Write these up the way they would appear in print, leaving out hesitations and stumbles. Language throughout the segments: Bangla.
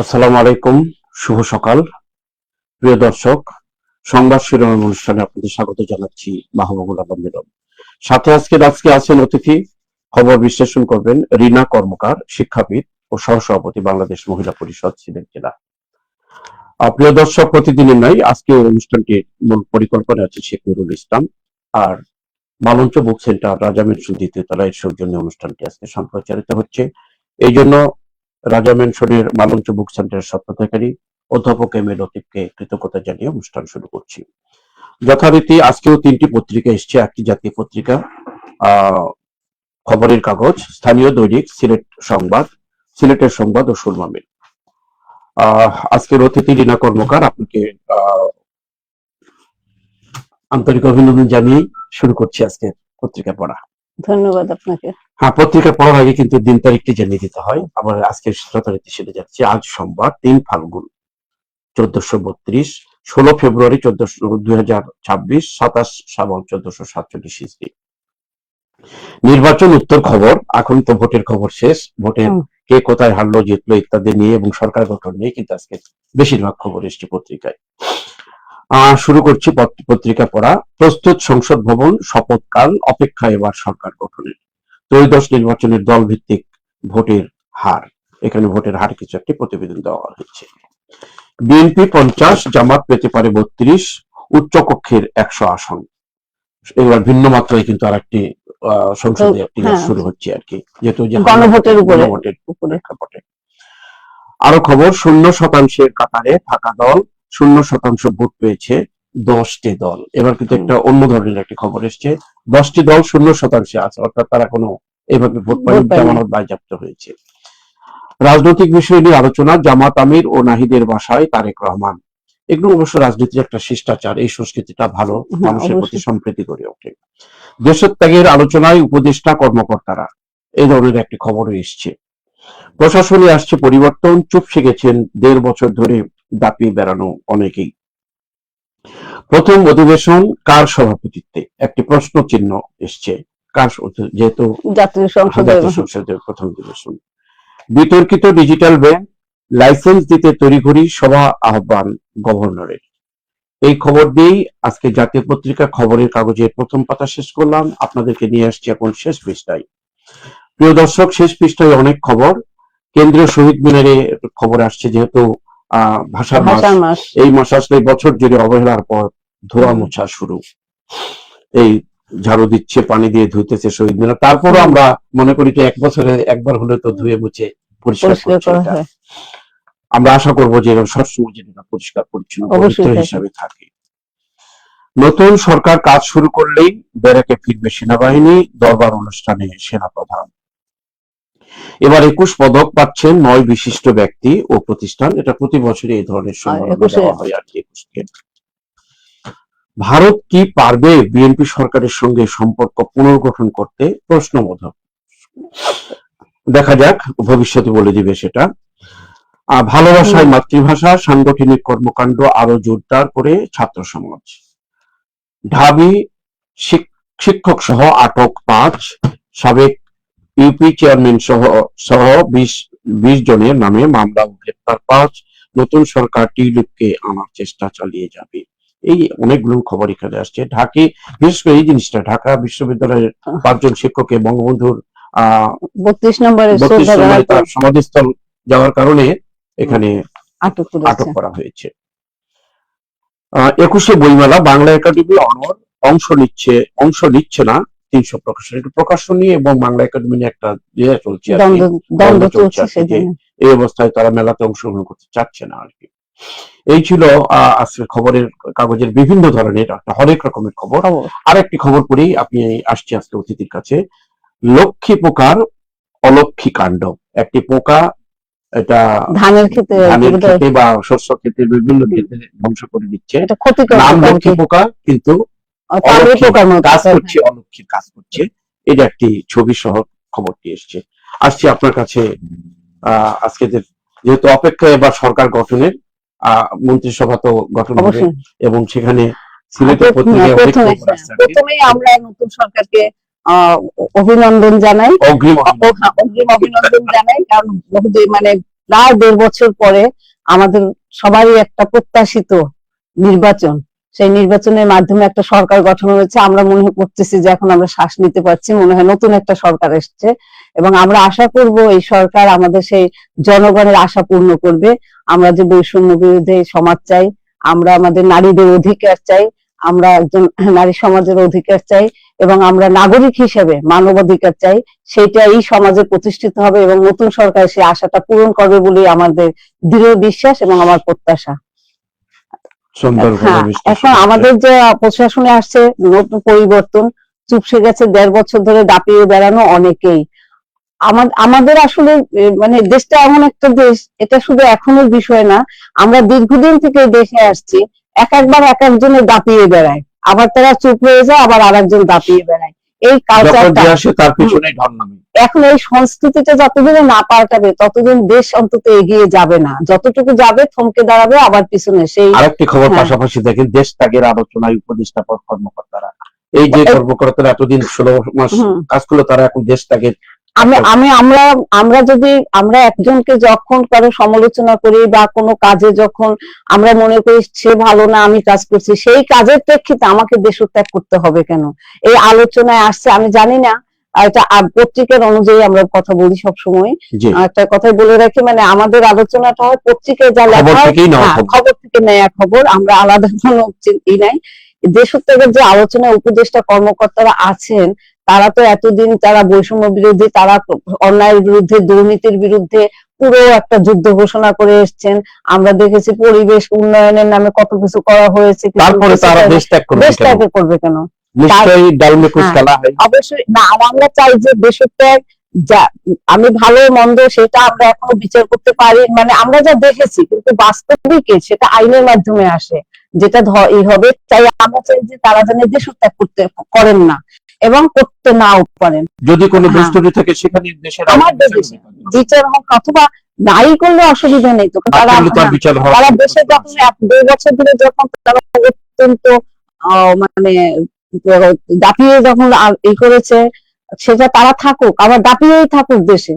আসসালামু আলাইকুম, শুভ সকাল। প্রিয় দর্শক, সংবাদ শিরোনাম অনুষ্ঠানে আপনাদের স্বাগত জানাচ্ছি। মাহবুবুল আলম মিলন। সাথে আজকে আছেন অতিথি, খবর বিশ্লেষণ করবেন রিনা কর্মকার, শিক্ষাবিদ ও সহসভাপতি বাংলাদেশ মহিলা পরিষদ সিলেট জেলা। প্রিয় দর্শক, প্রতিদিনের নাই আজকে অনুষ্ঠানটির মূল পরিকল্পনা আছে শেখ নুরুল ইসলাম আর মালঞ্চ বুক সেন্টার রাজা মেনশন দ্বিতীয় তলায় সৌজন্য অনুষ্ঠানটি আজকে সম্প্রচারিত হচ্ছে। এই জন্য রাজা মেনশনের মালঞ্চ বুক সেন্টারের স্বত্বাধিকারী অধ্যাপক এম এ লতিফকে কৃতজ্ঞতা জানিয়ে অনুষ্ঠান শুরু করছি। যথারীতি আজকেও তিনটি পত্রিকা এসছে, একটি জাতীয় পত্রিকা, খবরের কাগজ, স্থানীয় দৈনিক সিলেট সংবাদ, সিলেটের সংবাদ ও সুরমা মিল। আজকের অতিথি রিনা কর্মকার, আপনাকে আন্তরিক অভিনন্দন জানিয়ে শুরু করছি আজকের পত্রিকা পড়া। ধন্যবাদ আপনাকে। হ্যাঁ, পত্রিকা পড়ার আগে কিন্তু দিন তারিখটি জানিয়ে দিতে হয়। আবার আজকে যথারীতি সেটা যাচ্ছে। আজ সোমবার 3 ফাল্গুন 1432, 16 ফেব্রুয়ারি 2026, 27 শ্রাবণ 1447 ইসবি। নির্বাচন উত্তর খবর। এখন তো ভোটের খবর শেষ। ভোটের কে কোথায় হারলো জিতলো ইত্যাদি নিয়ে এবং সরকার গঠন নিয়ে কিন্তু আজকে বেশিরভাগ খবর এসছে পত্রিকায়। শুরু করছি পত্রিকা পড়া। প্রস্তুত সংসদ ভবন, শপথকাল, অপেক্ষা এবার সরকার গঠনের। ত্রয়োদশ নির্বাচনের দল ভিত্তিক ভোটের হার, এখানে ভোটের হার কিছু একটি প্রতিবেদন দেওয়া হয়েছে। বিএনপি 50, জামাত পেতে পারে 32, উচ্চকক্ষের 100 আসন। এবার ভিন্ন মাত্রায় কিন্তু আর একটি সংসদে একটি শুরু হচ্ছে আর কি, যেহেতু গণভোটের প্রেক্ষাপটে। আরো খবর, 0% কাতারে থাকা দল 0% ভোট পেয়েছে 10টি দল। এবার কিন্তু একটা অন্য ধরনের একটি খবর এসছে, 10টি দল 0% আছে, অর্থাৎ তারা কোনো এইভাবে ভোট পায়নি, জামানত বাজেয়াপ্ত হয়েছে। রাজনৈতিক বিষয় নিয়ে আলোচনা, জামাত আমির ও নাহিদের বাসায় তারেক রহমান। এগুলো অবশ্য রাজনীতির একটা শিষ্টাচার, এই সংস্কৃতিটা ভালো, মানুষের প্রতি সম্প্রীতি গড়ে ওঠে। দেশত্যাগের আলোচনায় উপদেষ্টা কর্মকর্তারা, এই ধরনের একটি খবরও এসছে। প্রশাসনে আসছে পরিবর্তন, চুপসে গেছেন 1.5 বছর ধরে দাপিয়ে বেড়ানো অনেকেই। প্রথম অধিবেশন কার সভাপতিত্বে, একটি প্রশ্ন চিহ্ন এসছে। কার, যেহেতু জাতীয় সংসদের প্রথম অধিবেশন। বিতর্কিত ডিজিটাল ব্যাংক, লাইসেন্স দিতে তড়িঘড়ি সভা আহ্বান গভর্নরের। এই খবর দিয়েই আজকে জাতীয় পত্রিকা খবরের কাগজের প্রথম পাতা শেষ করলাম। আপনাদেরকে নিয়ে আসছি এখন শেষ পৃষ্ঠায়। প্রিয় দর্শক, শেষ পৃষ্ঠায় অনেক খবর। কেন্দ্রীয় শহীদ মিনারে খবর আসছে, যেহেতু ভাষার মাস, এই মাস আসলে বছর জুড়ে অবহেলার পর ধোয়া মোছা শুরু। এই ঝাড়ু দিচ্ছে, পানি দিয়ে ধুইতেছে শহীদ মিনার, তারপরও আমরা মনে করি যে 1 বছরে একবার হলে তো ধুয়ে মুছে পরিষ্কার করছে। আমরা আশা করবো যে সবসময় যেটা পরিষ্কার পরিচ্ছন্ন পবিত্র হিসাবে থাকে। নতুন সরকার কাজ শুরু করলেই ব্যারাকে ফিরবে সেনাবাহিনী, দরবার অনুষ্ঠানে সেনাপ্রধান। এবার 21 পদক পাচ্ছেন 9 বিশিষ্ট ব্যক্তি ও প্রতিষ্ঠান। এটা প্রতি বছরই এই ধরনের সম্মাননা দেওয়া হয় আর কি। 21কে। ভারত কি পারবে বিএনপি সরকারের সঙ্গে সম্পর্ক পুনর্গঠন করতে, প্রশ্নবোধক। দেখা যাক, ভবিষ্যতে বলে দিবে সেটা। ভালোবাসায় মাতৃভাষা, সাংগঠনিক কর্মকাণ্ড আরো জোরদার করে ছাত্র সমাজ। ঢাবি শিক্ষক সহ আটক 5, সাবেক ইউপি চেয়ারম্যান সহ 20 জনের নামে মামলা ও গ্রেপ্তার 5। নতুন সরকার টিউলিপকে আনার চেষ্টা চালিয়ে যাবে। এই অনেকগুলো খবর এখানে আসছে। বিশেষ করে এই জিনিসটা, ঢাকা বিশ্ববিদ্যালয়ের 5 জন শিক্ষককে বঙ্গবন্ধুর 32 নম্বরে তার সমাধিস্থল যাওয়ার কারণে এখানে আটক করা হয়েছে। 21শে বইমেলা, বাংলা একাডেমি অনর অংশ নিচ্ছে না 300 প্রকাশনী এবং বাংলা একাডেমি নিয়ে একটা চলছে, এই অবস্থায় তারা মেলাতে অংশগ্রহণ করতে চাচ্ছে না আর কি। এই ছিল আজকে খবরের কাগজের বিভিন্ন ধরনের হরেক রকমের খবর। আরেকটি খবর পড়েই আপনি আসছি আজকে অতিথির কাছে। লক্ষ্মী পোকার অলক্ষী কাণ্ড। একটি পোকা, এটা ধানের ক্ষেতে বা শস্য ক্ষেতে, বিভিন্ন ক্ষেতে ধ্বংস করে দিচ্ছে। নাম লক্ষ্মী পোকা, কিন্তু অলক্ষীর কাজ করছে। এটা একটি ছবি সহ খবরটি এসছে। আসছি আপনার কাছে। আজকে যেহেতু অপেক্ষা এবার সরকার গঠনের, মন্ত্রিসভা তো গঠন হবে এবং সেখানে সিলেটের প্রথমেই আমরা নতুন সরকারকে অভিনন্দন জানাই, অগ্রিম অভিনন্দন জানাই, কারণ মানে প্রায় 1.5 বছর পরে আমাদের সবারই একটা প্রত্যাশিত নির্বাচন, সেই নির্বাচনের মাধ্যমে একটা সরকার গঠন হয়েছে। আমরা মনে করতেছি যে এখন আমরা শ্বাস নিতে পারছি, মনে হয় নতুন একটা সরকার এসছে, এবং আমরা আশা করব এই সরকার আমাদের সেই জনগণের আশা পূর্ণ করবে। আমরা যে বৈষম্য বিরোধী সমাজ চাই, আমরা আমাদের নারীদের অধিকার চাই, আমরা একজন নারী সমাজের অধিকার চাই, এবং আমরা নাগরিক হিসেবে মানবাধিকার চাই, সেটা এই সমাজে প্রতিষ্ঠিত হবে এবং নতুন সরকার সেই আশাটা পূরণ করবে বলেই আমাদের দৃঢ় বিশ্বাস এবং আমার প্রত্যাশা। সুন্দর হ্যাঁ, এখন আমাদের যে প্রশাসনে আসছে নতুন পরিবর্তন, চুপসে গেছে 1.5 বছর ধরে দাপিয়ে বেড়ানো অনেকেই। আমাদের আসলে মানে দেশটা এমন একটা দেশ, এটা শুধু এখনের বিষয় না, আমরা দীর্ঘদিন থেকে দেশে আসছি, একবার এক একজনের দাপিয়ে বেড়ায়, আবার তারা চুপ হয়ে যায়, আবার আরেকজন দাপিয়ে বেড়ায়। এই কালচারটা তার পিছনে ঢল নামে। এখন এই সংস্কৃতিটা যতদিন না পাল্টাবে ততদিন দেশ অন্তত এগিয়ে যাবে না, যতটুকু যাবে থমকে দাঁড়াবে আবার পিছনে। সেই আরেকটি খবর হ্যাঁ। পাশাপাশি দেখেন, দেশ ত্যাগের আলোচনায় উপদেষ্টা পদ কর্মকর্তারা, এই যে কর্মকর্তারা এতদিন 16 মাস কাজ করলো, তারা এখন দেশ ত্যাগের আমরা একজনকে যখন কারো সমালোচনা করি বা কোনো কাজে যখন আমরা মনে করি সে ভালো না, আমি কাজ করছি, সেই কাজের প্রেক্ষিতে আমাকে দেশত্যাগ করতে হবে কেন, এই আলোচনায় আসছে। আমি জানি না, এটা পত্রিকার অনুযায়ী আমরা কথা বলি সবসময়, একটা কথাই বলে রাখি, মানে আমাদের আলোচনাটা হয় পত্রিকায় যা লেখা হয়, খবর থেকে নেয়া খবর, আমরা আলাদা কোনো ই নাই। দেশত্যাগের যে আলোচনায় উপদেষ্টা কর্মকর্তারা আছেন, তারা তো এতদিন তারা বৈষম্য বিরোধী, তারা অন্যায়ের বিরুদ্ধে, দুর্নীতির বিরুদ্ধে পুরো একটা যুদ্ধ ঘোষণা করে এসছেন। আমরা দেখেছি পরিবেশ উন্নয়নের নামে কত কিছু করা হয়েছে, তারপরে তারা দেশ ত্যাগ করবে কেন? অবশ্যই না, আমরা চাই যে দেশত্যাগ, যা আমি ভালো মন্দ সেটা আমরা এখনো বিচার করতে পারি, মানে আমরা যা দেখেছি, কিন্তু বাস্তবিকে সেটা আইনের মাধ্যমে আসে, যেটা হবে। চাই আমরা চাই যে তারা যেন দেশত্যাগ করেন না এবং করতে নাও পারেন। যদি কোনো দুষ্টুমি থাকে সেখানে দেশের বিচার হোক, অথবা নাই করলে অসুবিধা নেই, তো তারা দেশে যখন 1.5 বছর ধরে যখন তারা অত্যন্ত মানে দাপিয়ে যখন এই করেছে, সেটা তারা থাকুক, আবার দাপিয়েই থাকুক দেশে,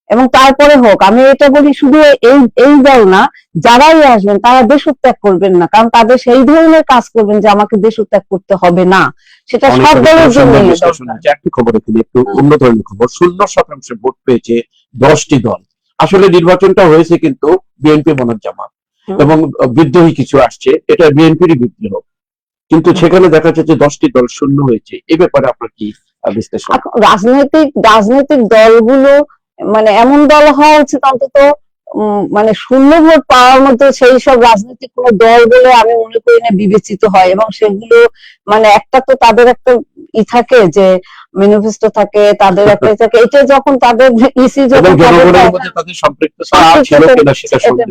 এবং তারপরে হোক। আমি এটা বলি, শুধু এই দল না, যারাই আসবেন তারা দেশত্যাগ করবেন না, কারণ তাদের সেই ধরনের কাজ করবেন যে আমাকে দেশত্যাগ করতে হবে না, সেটা সব দলের জন্য। একটি খবর একটু অন্য ধরনের খবর, 0% ভোট পেয়েছে 10টি দল। আসলে নির্বাচনটা হয়েছে কিন্তু বিএনপি বনাম জামাত, এবং বিদ্রোহী কিছু আসছে, এটা বিএনপিরই বিদ্রোহ, কিন্তু সেখানে দেখা যাচ্ছে যে 10টি দল শূন্য হয়েছে। এই ব্যাপারে আপনার কি বিশ্লেষণ? রাজনৈতিক দলগুলো মানে এমন দল হওয়া উচিত অন্তত মানে শূন্য ভোট পাওয়ার মধ্যে সেই সব রাজনৈতিক কোন দল বলে আমি মনে করি না বিবেচিত হয়, এবং সেগুলো মানে একটা তো তাদের একটা থাকে যে ম্যানিফেস্টো থাকে, তাদের একটা থাকে, এটা যখন তাদের ইসি যখন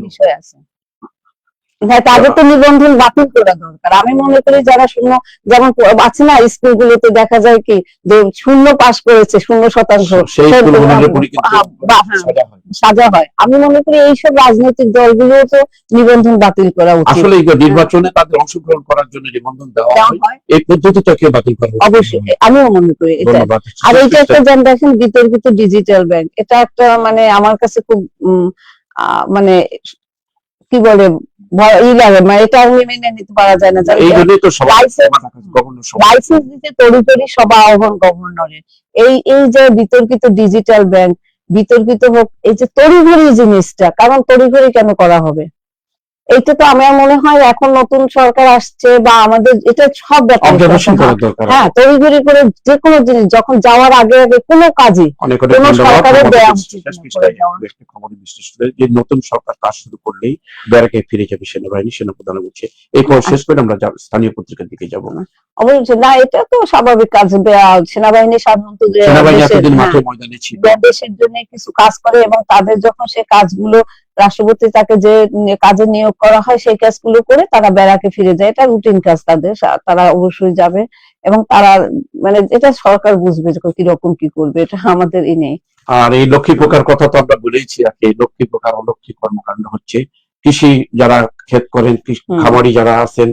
বিষয় আছে, হ্যাঁ, তাদের তো নিবন্ধন বাতিল করা দরকার। আমি মনে করি যারা শূন্য, যেমন আছে না স্কুলগুলোতে দেখা যায় কি যে শূন্য পাস করেছে 0% সাজা হয়, আমি মনে করি এইসব রাজনৈতিক দলগুলো তো নিবন্ধন বাতিল করা উচিত। আসলে নির্বাচনে তাদের অংশগ্রহণ করার জন্য নিবন্ধন দেওয়া হয়, এই পদ্ধতিটাকে বাতিল করা অবশ্যই, আমিও মনে করি এটা। আর এইটা একটা যেন দেখেন বিতর্কিত ডিজিটাল ব্যাংক, এটা একটা মানে আমার কাছে খুব মানে কি বলে এটা আমি মেনে নিতে পারা যায় না। লাইসেন্স দিতে তড়িঘড়ি সভা আহ্বান গভর্নরের, এই যে বিতর্কিত ডিজিটাল ব্যাংক, বিতর্কিত হোক এই যে তড়িঘড়ি জিনিসটা, কারণ তড়িঘড়ি কেন করা হবে? এইটা তো আমার মনে হয় এখন নতুন সরকার আসছে বা আমাদের এটা সব ব্যাপারে, হ্যাঁ, তড়িঘড়ি করে যে কোনো জিনিস যখন যাওয়ার আগে কোনো কাজই কোনো সরকারের দেওয়া উচিত যে নতুন সরকার কাজ শুরু করলেই ব্যারাকে ফিরে যাবে সেনাবাহিনী, সেনাপ্রধান বলছে। এই খবর শেষ করে আমরা স্থানীয় পত্রিকার দিকে যাবো না? অবশ্যই না, এটা তো স্বাভাবিক কাজ। সেনাবাহিনী সাধারণত দেশের জন্য কিছু কাজ করে, এবং তাদের যখন সে কাজগুলো রাষ্ট্রপতি তাকে যে কাজে নিয়োগ করা হয় সেই কাজগুলো করে তারা ব্যারাকে ফিরে যায়, এটা রুটিন কাজ তাদের, তারা অবশ্যই যাবে, এবং তারা মানে এটা সরকার বুঝবে যে কিরকম কি করবে, এটা আমাদের নেই। আর এই লক্ষ্মী পোকার কথা তো আমরা বলেইছি, এই লক্ষ্মী পোকার অলক্ষ্মী কর্মকাণ্ড হচ্ছে। কৃষি যারা ক্ষেত করেন, খামারি যারা আছেন,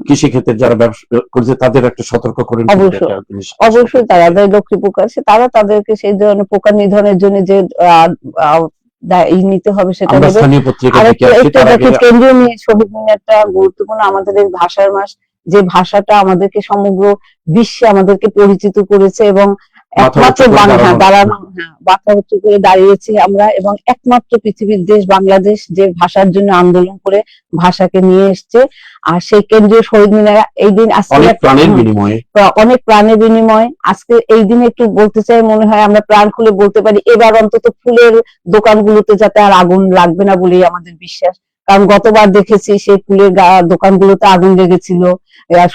কৃষি ক্ষেত্রে যারা ব্যবসা করছে, তাদের একটা সতর্ক করেন। অবশ্যই তারা লক্ষ্মী পোকা আছে, তারা তাদেরকে সেই ধরনের পোকা নিধনের জন্য যে নিতে হবে সেটা আমরা নেবে। স্থানীয় পত্রিকা আর থেকে আসছি, একটু তার আগে দেখি কেন্দ্রীয় শহীদ মিনারটা গুরুত্বপূর্ণ, আমাদের এই ভাষার মাস, যে ভাষাটা আমাদেরকে সমগ্র বিশ্বে আমাদেরকে পরিচিত করেছে এবং মাথা একমাত্র উঁচু করে বাংলা দাঁড়ানো। দাঁড়ানো, হ্যাঁ, মাথা উঁচু করে দাঁড়িয়েছি আমরা, এবং একমাত্র পৃথিবীর দেশ বাংলাদেশ যে ভাষার জন্য আন্দোলন করে ভাষাকে নিয়ে এসছে। আর সেই কেন্দ্রীয় শহীদ মিনার এই দিন আজকে অনেক প্রাণের বিনিময়ে অনেক প্রাণের বিনিময় আজকে এই দিনে একটু বলতে চাই, মনে হয় আমরা প্রাণ খুলে বলতে পারি এবার অন্তত ফুলের দোকানগুলোতে যাতে আর আগুন লাগবে না বলেই আমাদের বিশ্বাস। কারণ গতবার দেখেছি সেই ফুলের দোকানগুলোতে আগুন লেগেছিল।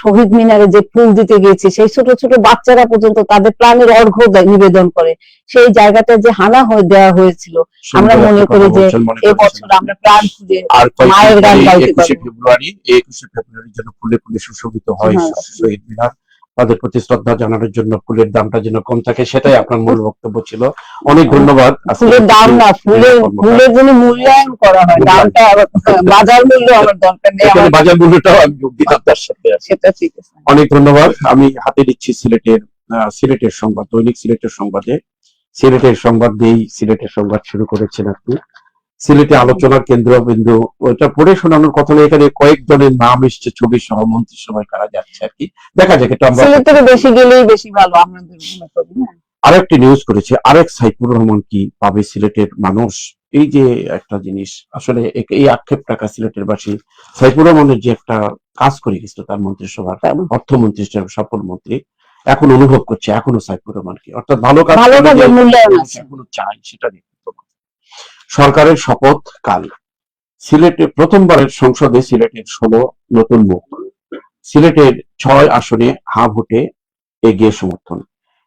শহীদ মিনারে যে ফুল দিতে গিয়েছি, সেই ছোট ছোট বাচ্চারা পর্যন্ত তাদের প্রাণের অর্ঘ্য নিবেদন করে, সেই জায়গাটা যে হানা হয়ে দেওয়া হয়েছিল। আমরা মনে করি যে এবছর আমরা প্রাণ খুলে আর মায়ের গান গাইতে 21শে পারবো। ফেব্রুয়ারি, 21শে ফেব্রুয়ারির জন্য ফুলে ফুলে সুশোভিত হয় হ্যাঁ। শহীদ মিনার। তাদের প্রতি শ্রদ্ধা জানানোর জন্য ফুলের দামটা যেন কম থাকে, সেটাই আপনার মূল বক্তব্য ছিল। অনেক ধন্যবাদ। ফুলের দাম না, ফুলের জন্য মূল্যায়ন করা হয়, দামটা বাজার মূল্য আমার দরকার নেই, এখানে আমার বাজার মূল্যটাও আমি যোগ দিলাম তার সাথে। সেটা ঠিক আছে। অনেক ধন্যবাদ। আমি হাতে দিচ্ছি সিলেটের সংবাদ, দৈনিক সিলেটের সংবাদে। সিলেটের সংবাদ দিয়েই সিলেটের সংবাদ শুরু করেছেন আপনি। সিলেটে আলোচনার কেন্দ্রবিন্দু, ওইটা পড়ে শোনানোর কথা নয়, এখানে কয়েকজনের নাম এসছে ছবি সহ মন্ত্রিসভায় কারা যাচ্ছে আর কি, দেখা যাক। এটা আমরা সিলেট থেকে বেশি গেলেই বেশি ভালো, আমাদের মনে করি না। আরেকটি নিউজ করেছে, আরেক সাইফুর রহমান কি পাবে সিলেটের মানুষ? এই যে একটা জিনিস, আসলে এই আক্ষেপ টাকা সিলেটের বাসী সাইফুর রহমানের যে একটা কাজ করে গেছিল তার মন্ত্রিসভার অর্থমন্ত্রী হিসেবে সফল মন্ত্রী, এখন অনুভব করছে এখনো সাইফুর রহমান কি, অর্থাৎ ভালো কাজ মূল্যায়ন আছে, এখনো চাই সেটা দেখতে। সরকারের শপথ কাল। সিলেটে প্রথমবারের সংসদে সিলেটের 16 নতুন মুখ, সিলেটের 6 আসনে হা ভোটে এগিয়ে সমর্থন।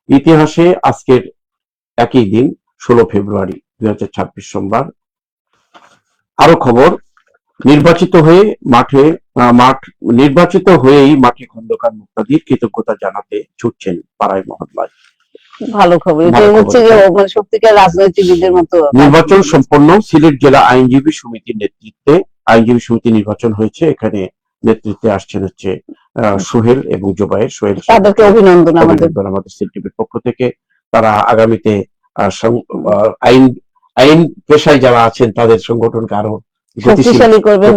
ইতিহাসে আজকের একই দিন 16 ফেব্রুয়ারি 2026 সোমবার। আরো খবর, নির্বাচিত হয়েই মাঠে খন্দকার মুক্তাদির কৃতজ্ঞতা জানাতে ছুটছেন পাড়ায় মহল্লায়। ভালো খবর, এটা হচ্ছে যে মানে সত্যিকার রাজনীতিবিদদের মতো। নির্বাচন সম্পন্ন, সিলেট জেলা আইনজীবী সমিতির নেতৃত্বে আইনজীবী সমিতি নির্বাচন হয়েছে। এখানে নেতৃত্বে আসছেন হচ্ছে সোহেল এবং জোবায়ের। সোহেল, তাদেরকে অভিনন্দন আমাদের সিলেট টিভির পক্ষ থেকে। তারা আগামীতে আইন পেশায় যারা আছেন তাদের সংগঠনকে আরো শক্তিশালী করবে।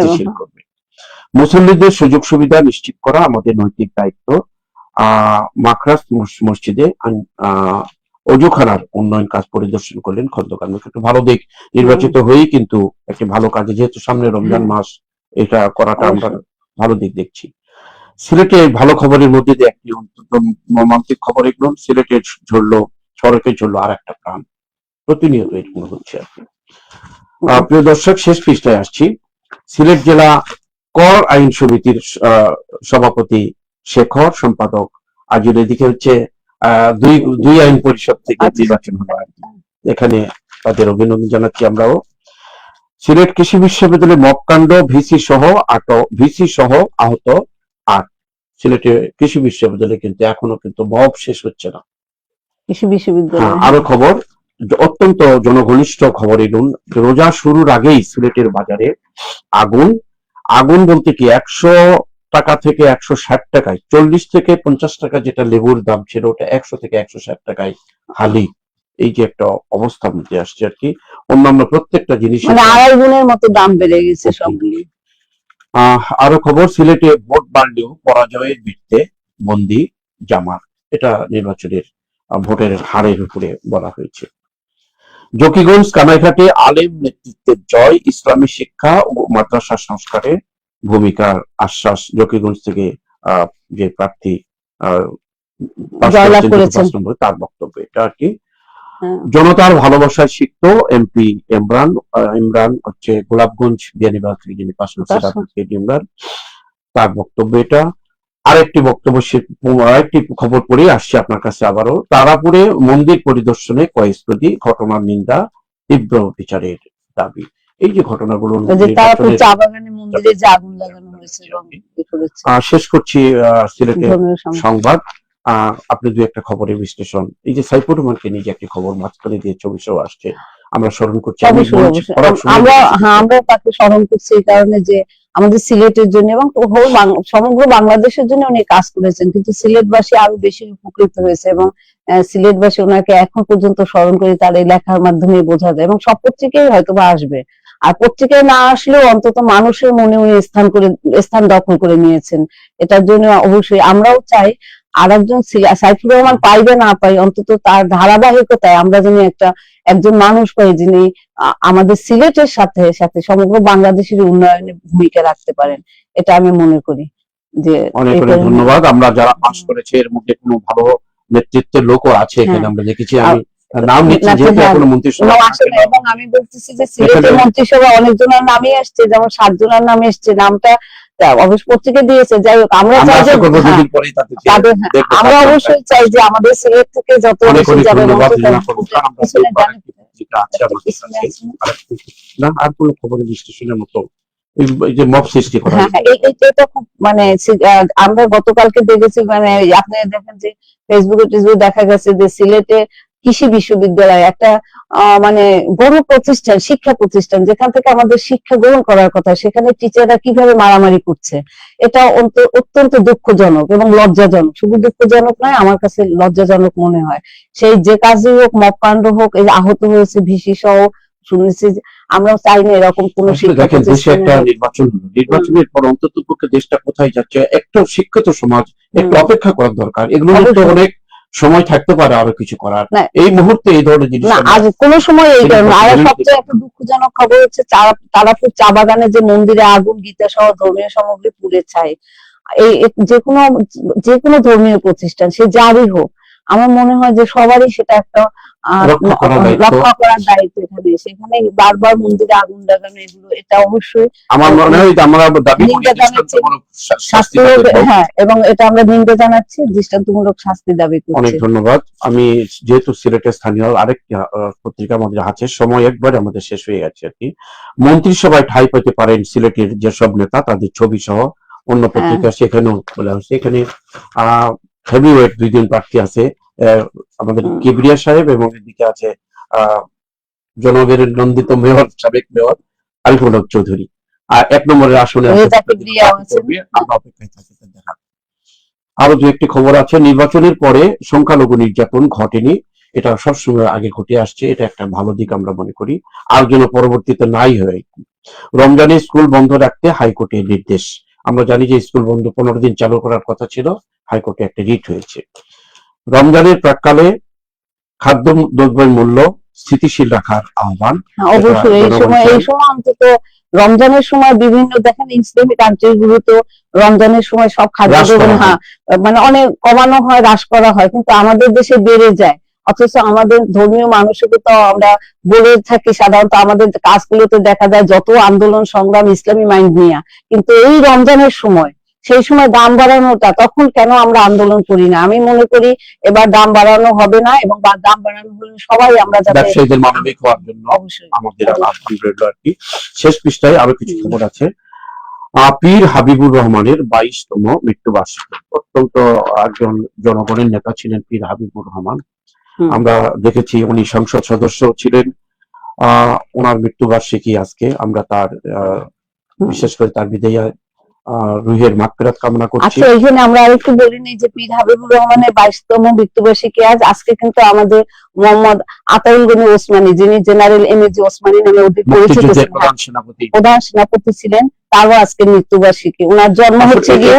মুসল্লিদের সুযোগ সুবিধা নিশ্চিত করা আমাদের নৈতিক দায়িত্ব। মাখরাস মসজিদে অজুখানার উন্নয়ন কাজ পরিদর্শন করলেন খন্দকার। একটু ভালো দিক, নির্বাচিত হয়েই কিন্তু একটি ভালো কাজে, যেহেতু সামনে রমজান মাস, এটা করাটা আমরা ভালো দিক দেখছি। সিলেটে ভালো খবরের মধ্যে দিয়ে একটি অত্যন্ত মর্মান্তিক খবর, এগুলো সিলেটের সড়কে ঝরলো আর একটা প্রাণ। প্রতিনিয়ত এরকম হচ্ছে আর কি। প্রিয় দর্শক, শেষ পৃষ্ঠায় আসছি। সিলেট জেলা কর আইন সমিতির সভাপতি শেখর, সম্পাদক আজির। এদিকে হচ্ছে দুই আইন পরিষদ থেকে নির্বাচন হলো আর কি। এখানে তাদের অভিনন্দন জানাচ্ছি আমরাও। সিলেট কৃষি বিশ্ববিদ্যালয়ে মবকাণ্ড, ভিসি সহ আহত 8। সিলেটে কৃষি বিশ্ববিদ্যালয়ে কিন্তু এখনো কিন্তু মব শেষ হচ্ছে না। কৃষি বিশ্ববিদ্যালয়। আরো খবর, অত্যন্ত জনঘনিষ্ঠ খবর এলুন। রোজা শুরুর আগেই সিলেটের বাজারে আগুন বলতে কি 100 টাকা থেকে 160 টাকায়, 40 থেকে 50 টাকা যেটা লেবুর দাম ছিল, ওটা 100 থেকে 160 টাকায় হালি। এই যে একটা অবস্থার মধ্যে আসছে আর কি। অন্যান্য প্রত্যেকটা জিনিস মানে 2.5 গুণের মতো দাম বেড়ে গেছে সবগুলি। আরো খবর, সিলেটে ভোট বাড়লেও পরাজয়ের বৃত্তে বন্দী জামাত। এটা নির্বাচনের ভোটের হারের উপরে বলা হয়েছে। জকিগঞ্জ কানাইঘাটে আলেম নেতৃত্বের জয়, ইসলামী শিক্ষা ও মাদ্রাসা সংস্কারে ভূমিকার আশ্বাস। জকিগঞ্জ থেকে যে প্রার্থী জয়লাভ করেছেন তার বক্তব্য এটা আর কি। জনতার ভালোবাসায় সিক্ত এমপি ইমরান হচ্ছে গোলাপগঞ্জ বিয়ানীবাগ থেকে যিনি পাশ করছেন ইমরান, তার বক্তব্য এটা। আরেকটি খবর পড়ে আসছে আপনার কাছে আবারও। তারাপুরে মন্দির পরিদর্শনে কয়েকটি ঘটনার নিন্দা, তীব্র বিচারের দাবি। এই যে ঘটনাগুলো, শেষ করছি সিলেটের সংবাদ। আপনি দু একটা খবরের বিশ্লেষণ, এই যে সাইফুর রহমানকে নিয়ে যে একটি খবর মাঝখানে দিয়ে ছবি সহ আসছে, আমরা স্মরণ করছি। আমরা তাকে স্মরণ করছি এই কারণে যে আমাদের সিলেটের জন্য এবং সমগ্র বাংলাদেশের জন্য উনি কাজ করেছেন, কিন্তু সিলেটবাসী আরো বেশি উপকৃত হয়েছে এবং সিলেটবাসী ওনাকে এখন পর্যন্ত স্মরণ করে তার এই লেখার মাধ্যমে বোঝা যায়, এবং সব পত্রিকায় হয়তো বা আসবে। আর পত্রিকায় না আসলেও অন্তত মানুষের মনে উনি স্থান দখল করে নিয়েছেন। এটার জন্য অবশ্যই আমরাও চাই আর একজন সাইফুর রহমান পাইবে না পাই, অন্তত তার ধারাবাহিকতায় আমরা যেন একজন মানুষ পাই যিনি আমাদের সিলেটের সাথে সাথে সমগ্র বাংলাদেশের উন্নয়নে ভূমিকা রাখতে পারেন। এটা আমি মনে করি যে অনেক অনেক ধন্যবাদ। আমরা যারা পাশ করেছে এর মধ্যে কোনো ভালো নেতৃত্বের লোকও আছে এখানে, আমরা দেখেছি। আমি নাম নিচ্ছি যেহেতু এখনো মন্ত্রিসভা আসেনি, এবং আমি বলতেছি যে সিলেটের মন্ত্রিসভা অনেকজনের নামই আসছে, যেমন 7 জনের নামে এসছে, নামটা অবশ্য পত্রিকা দিয়েছে। যাই হোক, আমরা চাই যে আমরা অবশ্যই চাই যে আমাদের সিলেট থেকে যত বেশি যাবে আর কোনো খবরের বিশ্লেষণের মতো এই যে মব সৃষ্টি করা, এটা খুব মানে আমরা গতকালকে দেখেছি, মানে আপনি দেখেন যে ফেসবুকে দেখা গেছে যে সিলেটে কৃষি বিশ্ববিদ্যালয় একটা মানে বড় প্রতিষ্ঠান, শিক্ষা প্রতিষ্ঠান, যেখান থেকে আমাদের শিক্ষা গ্রহণ করার কথা, সেখানে টিচাররা কিভাবে মারামারি করছে, এটা অত্যন্ত দুঃখজনক এবং লজ্জাজনক। শুধু দুঃখজনক নয়, আমার কাছে লজ্জাজনক মনে হয়। সেই যে কাজই হোক, মব কাণ্ড হোক, এই আহত হয়েছে ভিসি সহ শুনেছি। আমরা চাই না এরকম কোনো দেখেন দেশে একটা নির্বাচনের পর অন্তত পক্ষে দেশটা কোথায় যাচ্ছে, একটা শিক্ষিত সমাজ একটু অপেক্ষা করার দরকার। এগুলো তো অনেক সময় থাকতে পারে আরো কিছু করার, এই মুহূর্তে এই ধরনের জিনিস না, আজ কোন সময় এই কারণে। আর সবচেয়ে একটা দুঃখজনক খবর হচ্ছে তারাপুর চা বাগানে যে মন্দিরে আগুন, গীতা সহ ধর্মীয় সামগ্রী পুড়ে ছাই। এই যে কোনো ধর্মীয় প্রতিষ্ঠান সে যারই হোক, আমার মনে হয় যে সবারই সেটা একটা রক্ষা করার দায়িত্ব এখানে। সেখানে বারবার মন্দিরে আগুন লাগানো, এগুলো এটা অবশ্যই আমার মনে হয় আমরা দাবি করি শাস্তি, হ্যাঁ, এবং এটা আমরা নিন্দা জানাচ্ছি, দৃষ্টান্তমূলক শাস্তি দাবি করছি। অনেক ধন্যবাদ। আমি যেহেতু সিলেটের স্থানীয় আরেকটি পত্রিকা আমাদের আছে, সময় একবার আমাদের শেষ হয়ে গেছে আর কি। মন্ত্রিসভায় ঠাঁই পেতে পারেন সিলেটের যেসব নেতা, তাদের ছবি সহ অন্য পত্রিকা সেখানেও বলা হচ্ছে। এখানে হেভিওয়েট 2 জন প্রার্থী আছে, আমাদের কিবরিয়া সাহেব, এবং এদিকে আছে জনগণের নন্দিত মেয়র, সাবেক মেয়র আরিফুল হক চৌধুরী। আর 1 নম্বরের আসনে আমরা অপেক্ষায় থাকি দেখা। আরো দু একটি খবর আছে। নির্বাচনের পরে সংখ্যালঘু নির্যাতন ঘটেনি, এটা সবসময় আগে ঘটে আসছে, এটা একটা ভালো দিক আমরা মনে করি, আর যেন পরবর্তীতে নাই হয়। রমজানে স্কুল বন্ধ রাখতে হাইকোর্টের নির্দেশ। আমরা জানি যে স্কুল বন্ধ 15 দিন চালু করার কথা ছিল, হাইকোর্টে একটা রিট হয়েছে। রমজানের প্রাক্কালে খাদ্য দ্রব্যের মূল্য স্থিতিশীল রাখার আহ্বান। অবশ্যই এই সময় অন্তত রমজানের সময় বিভিন্ন দেখেন ইসলামী কান্ট্রি গুলোতে রমজানের সময় সব খাদ্য মানে অনেক কমানো হয়, হ্রাস করা হয়, কিন্তু আমাদের দেশে বেড়ে যায়। অথচ আমাদের ধর্মীয় মানুষকে তো আমরা বলে থাকি সাধারণত আমাদের কাজগুলোতে দেখা যায় যত আন্দোলন সংগ্রাম ইসলামী মাইন্ড নিয়ে, কিন্তু এই রমজানের সময় সেই সময় দাম বাড়ানোটা, তখন কেন আমরা আন্দোলন করি না? আমি মনে করি এবার দাম বাড়ানো হবে না, এবং দাম বাড়ানো হলে সবাই আমরা ব্যবসায়ীদের মানবিক হওয়ার জন্য আমাদের আহ্বান রইল আর কি। শেষ পৃষ্ঠায় আরো কিছু খবর আছে। পীর হাবিবুর রহমানের 22তম মৃত্যুবার্ষিকী। অত্যন্ত একজন জনগণের নেতা ছিলেন পীর হাবিবুর রহমান। আমরা দেখেছি উনি সংসদ সদস্য ছিলেন। ওনার মৃত্যুবার্ষিকী আজকে, আমরা তার বিশেষ করে তার বিদায় রুহের মাগফিরাত কামনা করছি। আচ্ছা, এখানে আমরা আরেকটু বলি নি যে পীর হাবিবুর রহমানের 22তম মৃত্যুবার্ষিকী আজকে কিন্তু আমাদের মোহাম্মদ আতাউল গনি ওসমানী, যিনি জেনারেল এমএজি ওসমানী নামে অধিক পরিচিত, প্রধান সেনাপতি ছিলেন, তারও আজকে মৃত্যুবার্ষিকী। ওনার জন্ম হচ্ছে গিয়ে,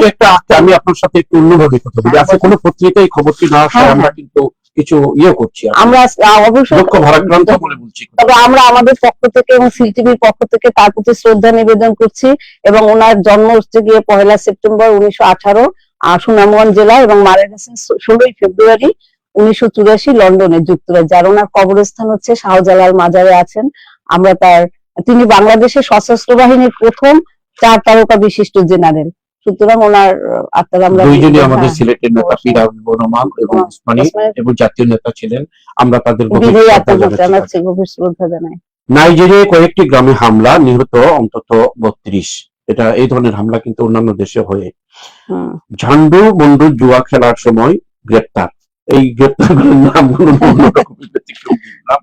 আমি আপনার সাথে একটু অন্যভাবে কথা বলি, আজকে কোনো পত্রিকায় খবরটি না আসায় আমরা কিন্তু কিছু করছি, আমরা অবশ্যই দুঃখ ভারাক্রান্ত বলে বলছি। তবে আমরা আমাদের পক্ষ থেকে এবং সিটিভির পক্ষ থেকে তার প্রতি শ্রদ্ধা নিবেদন করছি। এবং ওনার জন্ম হচ্ছে গিয়ে 1 সেপ্টেম্বর 1918 সুনামগঞ্জ জেলা, এবং মারা গেছেন 16 ফেব্রুয়ারি 1984 লন্ডনে, যুক্তরাজ্য। আর ওনার কবরস্থান হচ্ছে শাহজালাল মাজারে আছেন। আমরা তিনি বাংলাদেশের সশস্ত্র বাহিনীর প্রথম 4 তারকা বিশিষ্ট জেনারেল। সুতরাং ওনার আত্মার আমরা দুইজনই আমাদের সিলেটের নেতা পীর হাবিবুর রহমান এবং ওসমানী এবং জাতীয় নেতা ছিলেন, আমরা তাদের গভীর শ্রদ্ধা জানাই। নাইজেরিয়ায় কয়েকটি গ্রামে হামলা, নিহত অন্তত 32। এটা এই ধরনের হামলা কিন্তু অন্যান্য দেশে হয়ে। ঝান্ডু বন্ধু জুয়া খেলার সময় গ্রেপ্তার। এই গ্রেপ্তার নামগুলো করলাম।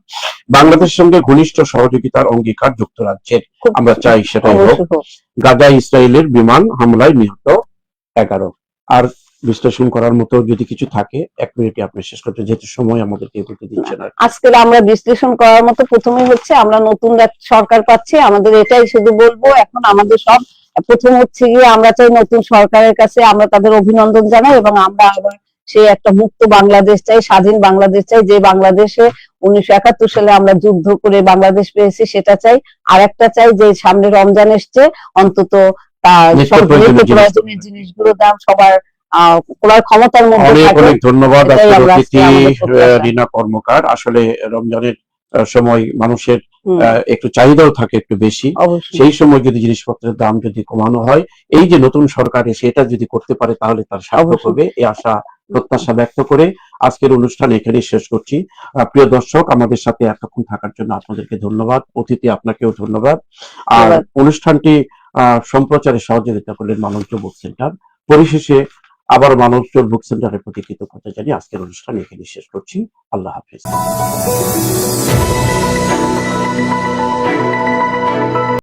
বাংলাদেশের সঙ্গে ঘনিষ্ঠ সহযোগিতার অঙ্গীকার যুক্তরাজ্যের, খুব আমরা চাই সেটাই হোক। অবশ্যই হোক। গাজা ইসরায়েলের বিমান হামলায় নিহত 11। আর বিশ্লেষণ করার মতো যদি কিছু থাকে 1 মিনিটে আপনি শেষ করতে, যেহেতু সময় আমাদেরকে বলতে দিচ্ছেন আর কি। আজকে আমরা বিশ্লেষণ করার মতো প্রথমেই হচ্ছে আমরা নতুন সরকার পাচ্ছি, আমাদের এটাই শুধু বলবো। এখন আমাদের সব প্রথম হচ্ছে গিয়ে আমরা চাই নতুন সরকারের কাছে আমরা তাদের অভিনন্দন জানাই, এবং আমরা আবার সেই একটা মুক্ত বাংলাদেশ চাই, স্বাধীন বাংলাদেশ চাই, যে বাংলাদেশে 1971 সালে আমরা যুদ্ধ করে বাংলাদেশ পেয়েছি সেটা চাই। আর একটা চাই যে সামনে রমজান এসছে, অন্তত তার সব প্রয়োজনীয় জিনিসগুলো দাম সবার ক্রয় ক্ষমতার মধ্যে অনেক থাকে। অনেক ধন্যবাদ এটাই আজকের আমরা অতিথি আমাদের প্রত্যাশা। রিনা কর্মকার। আসলে রমজানের সময় মানুষের হুম, একটু চাহিদাও থাকে একটু বেশি, অবশ্যই। সেই সময় যদি জিনিসপত্রের দাম যদি কমানো হয়, এই যে নতুন সরকার এসে এটা যদি করতে পারে তাহলে তার সার্থক অবশ্যই। হবে, এই আশা প্রত্যাশা ব্যক্ত করে আজকের অনুষ্ঠান এখানেই শেষ করছি। প্রিয় দর্শক, আমাদের সাথে এতক্ষণ থাকার জন্য আপনাদেরকে ধন্যবাদ, অতিথি আপনাকেও ধন্যবাদ। আর ধন্যবাদ। অনুষ্ঠানটি সম্প্রচারে সহযোগিতা করলেন মানবজ বুক সেন্টার। পরিশেষে আবার মানবজ বুক সেন্টারের প্রতি কৃতজ্ঞতা জানিয়ে আজকের অনুষ্ঠান এখানেই শেষ করছি। আল্লাহ হাফেজ।